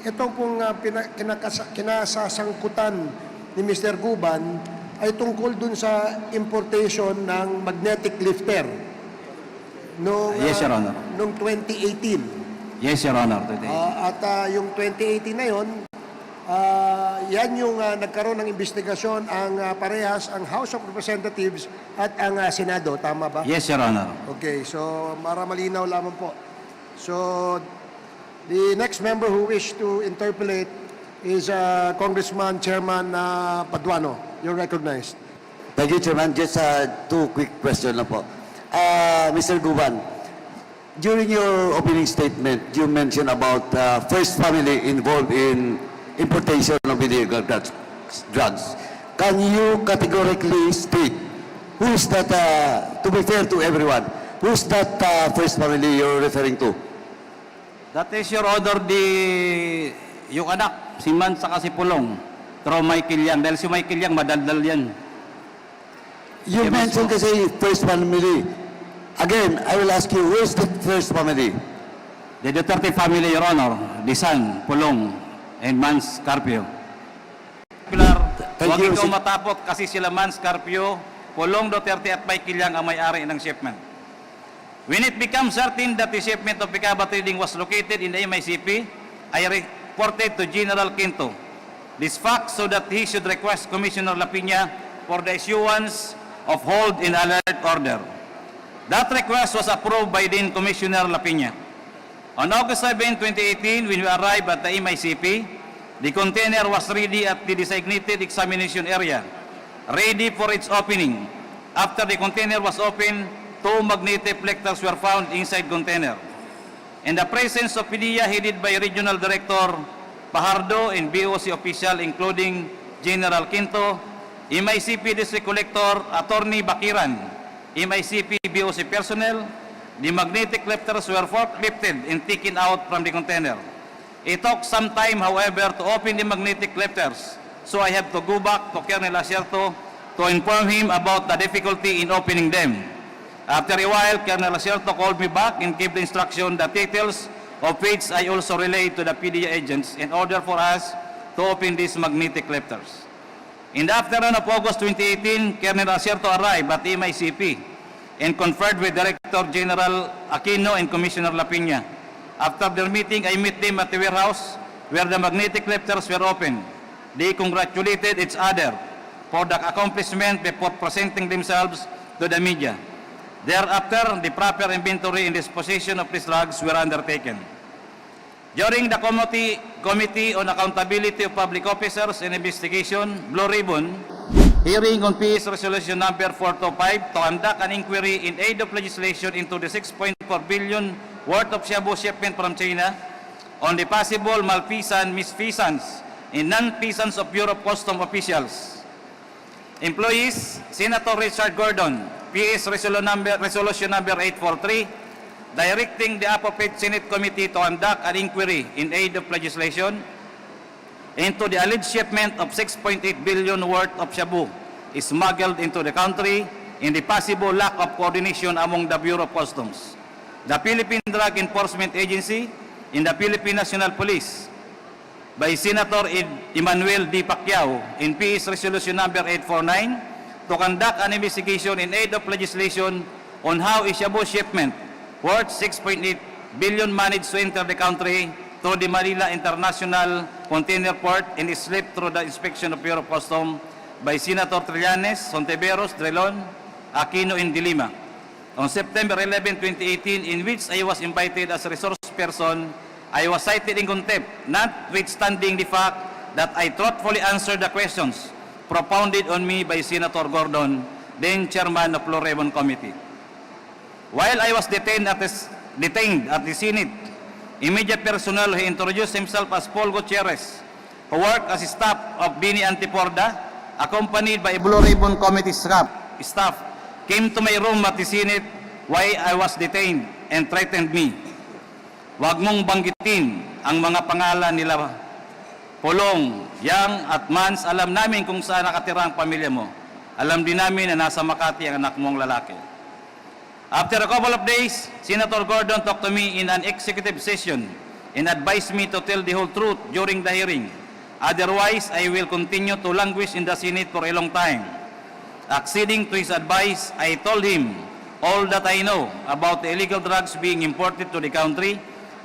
itong pong kinasasangkutan ni Mr. Guban ay tungkol dun sa importation ng magnetic lifter noong, Yes, Your Honor. noong 2018. Yes, Your Honor. Today. Yung 2018 na yun, yan yung nagkaroon ng investigasyon ang parehas, ang House of Representatives at ang Senado. Tama ba? Yes, Your Honor. Okay, so para malinaw lamang po. So, the next member who wish to interpolate is Congressman Chairman Paduano. You're recognized. Thank you, Chairman. Just two quick questions lang po. Mr. Guban, during your opening statement, you mentioned about first family involved in importation of illegal drugs. Can you categorically state who's that, to be fair to everyone, who's that first family you're referring to? That is, Your Honor, yung anak, si Man saka si Pulong, through Michael Yang. Dahil si Michael Yang, madaldal yan. You mentioned kasi first family. Again, I will ask you, who's the first family? The Duterte family, Your Honor, the son, Pulong, and Man Scarpio. Huwag ikaw matapot kasi sila Man Scarpio, Pulong Duterte at Michael Yang ang may-ari ng shipment. When it becomes certain that the shipment of Picaba Trading was located in the MICP, I reported to General Quinto this fact so that he should request Commissioner Lapina for the issuance of hold in alert order. That request was approved by then Commissioner Lapina. On August 7, 2018, when we arrived at the MICP, the container was ready at the designated examination area, ready for its opening. After the container was opened, 2 magnetic reflectors were found inside container. In the presence of PDEA headed by Regional Director Pajardo and BOC official including General Quinto, MICP District Collector Attorney Bakiran, MICP BOC personnel, the magnetic reflectors were forklifted and taken out from the container. It took some time, however, to open the magnetic reflectors, so I have to go back to Colonel Acierto to inform him about the difficulty in opening them. After a while, Colonel Acierto called me back and gave the instruction that details of which I also relayed to the PDEA agents in order for us to open these magnetic reflectors. In the afternoon of August 2018, Colonel Acierto arrived at MICP and conferred with Director General Aquino and Commissioner Lapina. After their meeting, I met them at the warehouse where the magnetic reflectors were opened. They congratulated each other for the accomplishment before presenting themselves to the media. Thereafter, the proper inventory and disposition of these drugs were undertaken. During the Committee on Accountability of Public Officers and Investigation, Blue Ribbon, hearing on PS Resolution Number 425 to conduct an inquiry in aid of legislation into the 6.4 billion worth of shabu shipment from China on the possible malfeasance, misfeasance, and non-feasance of Bureau of Customs officials. Employees, Senator Richard Gordon, PS Resolution Number 843, directing the appropriate Senate Committee to conduct an inquiry in aid of legislation into the alleged shipment of 6.8 billion worth of shabu smuggled into the country and the possible lack of coordination among the Bureau of Customs, the Philippine Drug Enforcement Agency, and the Philippine National Police by Senator Emmanuel D. Pacquiao in PS Resolution Number 849 to conduct an investigation in aid of legislation on how a shabu shipment worth 6.8 billion managed to enter the country through the Manila International Container Port and is slipped through the inspection of Bureau of Customs by Senator Trillanes, Sonteveros, Drelon, Aquino, and De Lima on September 11, 2018, in which I was invited as a resource person. I was cited in contempt, notwithstanding the fact that I thoughtfully answered the questions propounded on me by Senator Gordon, then Chairman of Blue Ribbon Committee. While I was detained at the Senate, immediate personnel who introduced himself as Paul Gutierrez, who worked as staff of Binay Antiporda, accompanied by Blue Ribbon Committee staff, came to my room at the Senate while I was detained and threatened me. Huwag mong banggitin ang mga pangalan nila Pulong, Yang at Mans. Alam namin kung saan nakatira ang pamilya mo. Alam din namin na nasa Makati ang anak mong lalaki. After a couple of days, Senator Gordon talked to me in an executive session and advised me to tell the whole truth during the hearing. Otherwise, I will continue to languish in the Senate for a long time. Acceding to his advice, I told him all that I know about the illegal drugs being imported to the country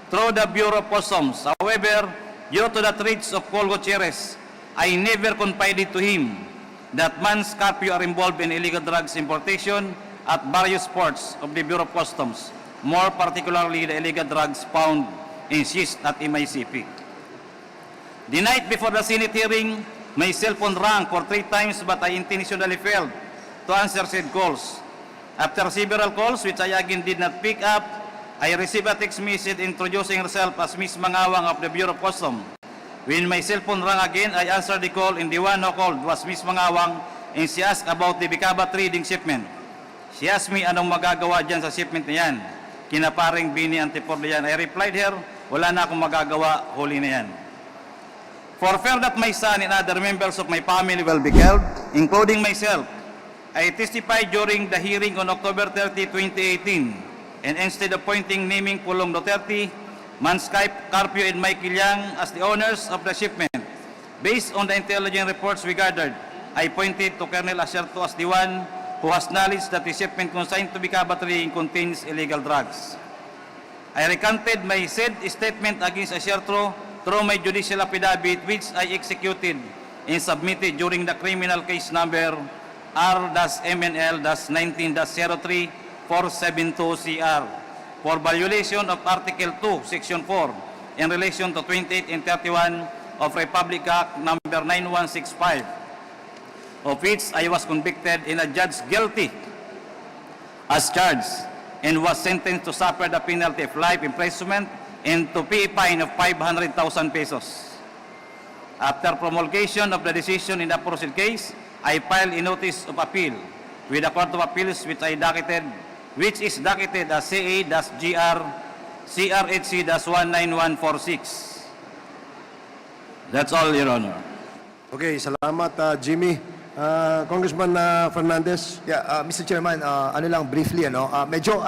through the Bureau of Customs. However, due to the threats of Col Gutierrez, I never confided to him that Mans Carpio are involved in illegal drugs importation at various ports of the Bureau of Customs, more particularly the illegal drugs found in cyst at MICP. The night before the Senate hearing, my cell phone rang for 3 times but I intentionally failed to answer said calls. After several calls, which I again did not pick up, I received a text message introducing herself as Miss Mangawang of the Bureau of Customs. When my cell phone rang again, I answered the call and the one who called was Miss Mangawang and she asked about the Bicaba trading shipment. She asked me anong magagawa dyan sa shipment na yan. Kinaparing Binay Antipor yan. I replied her, wala na akong magagawa, huli na yan. For fear that my son and other members of my family will be killed, including myself, I testified during the hearing on October 30, 2018, and instead of naming Pulong Duterte, Manskype, Carpio, and Mike Ilyang as the owners of the shipment, based on the intelligence reports we gathered, I pointed to Colonel Acerto as the one who has knowledge that the shipment consigned to Bicaba trading contains illegal drugs. I recanted my said statement against Acerto through my judicial affidavit, which I executed and submitted during the criminal case number R-MNL-19-03-472CR for violation of Article 2, Section 4 in relation to 28 and 31 of Republic Act number 9165, of which I was convicted and adjudged guilty as charged and was sentenced to suffer the penalty of life imprisonment and to pay a fine of 500,000 pesos. After promulgation of the decision in the aforesaid case, I filed a notice of appeal with the Court of Appeals which is docketed as CA-GR CRHC-19146. That's all, Your Honor. Okay, salamat Jimmy. Congressman Fernandez. Yeah, Mr. Chairman, ano lang briefly, medyo